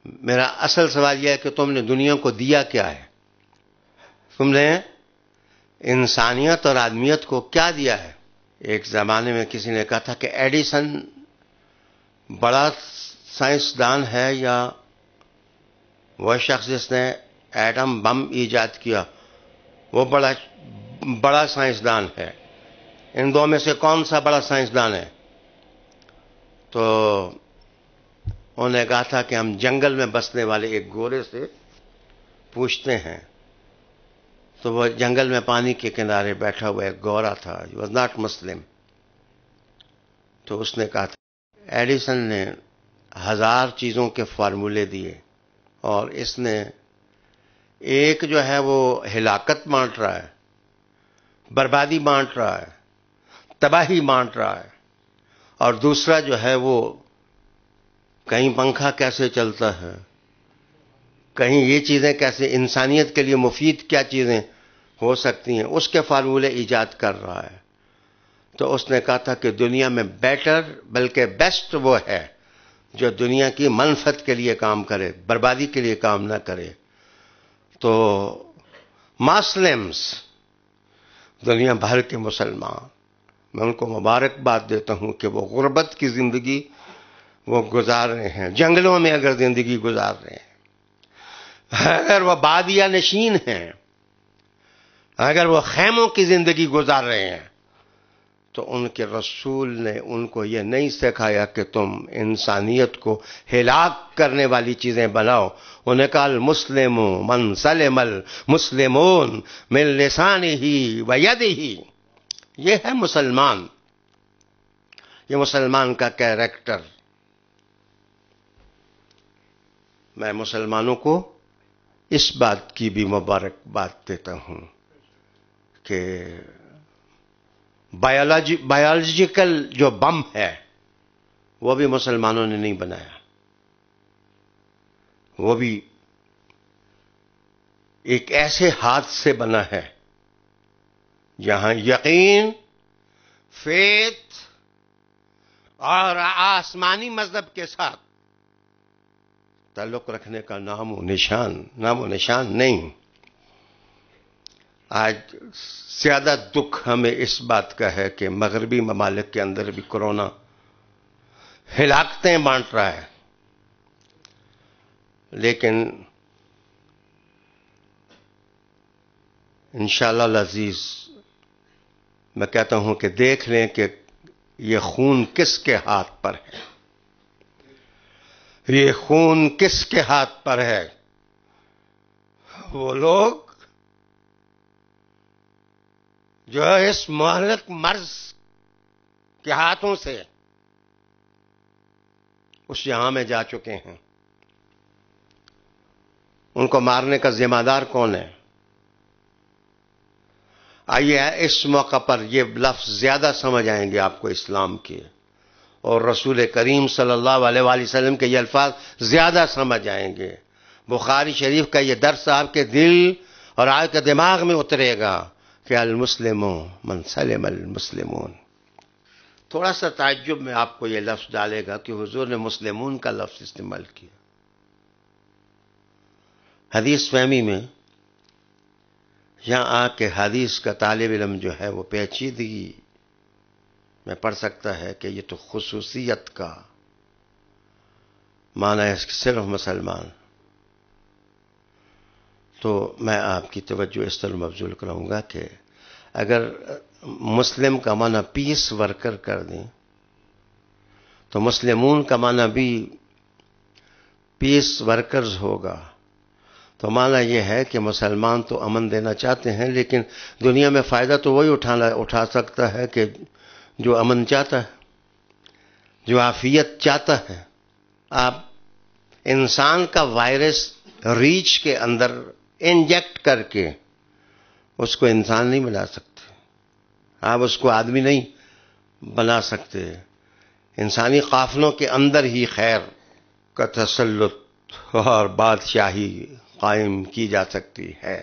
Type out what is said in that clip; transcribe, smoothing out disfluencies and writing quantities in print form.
میرا اصل سوال یہ ہے کہ تم نے دنیا کو دیا کیا ہے؟ تم نے انسانیت اور آدمیت کو کیا دیا ہے؟ ایک زمانے میں کسی نے کہا تھا کہ ایڈیسن بڑا سائنسدان ہے یا وہ شخص جس نے ایٹم بم ایجاد کیا وہ بڑا سائنسدان ہے؟ ان دو میں سے کون سا بڑا سائنسدان ہے؟ تو انہوں نے کہا تھا کہ ہم جنگل میں بسنے والے ایک گورے سے پوچھتے ہیں. تو وہ جنگل میں پانی کے کنارے بیٹھا ہوا ایک گورا تھا. He was not Muslim. تو اس نے کہا تھا ایڈیسن نے 1000 چیزوں کے فارمولے دیے اور اس نے ایک جو ہے وہ ہلاکت بانٹ رہا ہے، بربادی بانٹ رہا ہے، تباہی بانٹ رہا ہے، اور دوسرا جو ہے وہ کہیں پنکھا کیسے چلتا ہے، کہیں یہ چیزیں کیسے انسانیت کے لیے مفید کیا چیزیں ہو سکتی ہیں، اس کے فارمولے ایجاد کر رہا ہے. تو اس نے کہا تھا کہ دنیا میں بیٹر بلکہ بیسٹ وہ ہے جو دنیا کی منفعت کے لیے کام کرے، بربادی کے لیے کام نہ کرے. تو مسلمز، دنیا بھر کے مسلمان، میں ان کو مبارکباد دیتا ہوں کہ وہ غربت کی زندگی وہ گزار رہے ہیں، جنگلوں میں اگر زندگی گزار رہے ہیں، اگر وہ بادیہ نشین ہیں، اگر وہ خیموں کی زندگی گزار رہے ہیں، تو ان کے رسول نے ان کو یہ نہیں سکھایا کہ تم انسانیت کو ہلاک کرنے والی چیزیں بناؤ. انہیں کہا المسلم من سلم المسلمون من لسانہ و یدہ. یہ ہے مسلمان، یہ مسلمان کا کیریکٹر. میں مسلمانوں کو اس بات کی بھی مبارکباد دیتا ہوں کہ بایولوجیکل جو بم ہے وہ بھی مسلمانوں نے نہیں بنایا، وہ بھی ایک ایسے ہاتھ سے بنا ہے جہاں یقین، فیتھ اور آسمانی مذہب کے ساتھ تعلق رکھنے کا نام و نشان نہیں. آج زیادہ دکھ ہمیں اس بات کا ہے کہ مغربی ممالک کے اندر بھی کورونا ہلاکتیں بانٹ رہا ہے، لیکن انشاءاللہ العزیز میں کہتا ہوں کہ دیکھ لیں کہ یہ خون کس کے ہاتھ پر ہے، یہ خون کس کے ہاتھ پر ہے. وہ لوگ جو اس مہلک مرض کے ہاتھوں سے اس جہاں میں جا چکے ہیں، ان کو مارنے کا ذمہ دار کون ہے؟ آئیے اس موقع پر یہ لفظ زیادہ سمجھ آئیں گے آپ کو اسلام کے، اور رسول کریم صلی اللہ علیہ وآلہ وسلم کے یہ الفاظ زیادہ سمجھ آئیں گے. بخاری شریف کا یہ درس آپ کے دل اور آپ کے دماغ میں اترے گا کہ المسلم من سلم المسلمون. تھوڑا سا تعجب میں آپ کو یہ لفظ ڈالے گا کہ حضور نے مسلمون کا لفظ استعمال کیا. حدیث فہمی میں یہاں آ کے حدیث کا طالب علم جو ہے وہ پیچیدگی میں پڑھ سکتا ہے کہ یہ تو خصوصیت کا معنی ہے صرف مسلمان. تو میں آپ کی توجہ اس طرح مبذول کراؤں گا کہ اگر مسلم کا معنی پیس ورکر کر دیں تو مسلمون کا معنی بھی پیس ورکرز ہوگا. تو معنی یہ ہے کہ مسلمان تو امن دینا چاہتے ہیں، لیکن دنیا میں فائدہ تو وہی اٹھا سکتا ہے کہ جو امن چاہتا ہے، جو عافیت چاہتا ہے. آپ انسان کا وائرس ریچھ کے اندر انجیکٹ کر کے اس کو انسان نہیں بنا سکتے، آپ اس کو آدمی نہیں بنا سکتے. انسانی قافلوں کے اندر ہی خیر کا تسلط اور بادشاہی قائم کی جا سکتی ہے.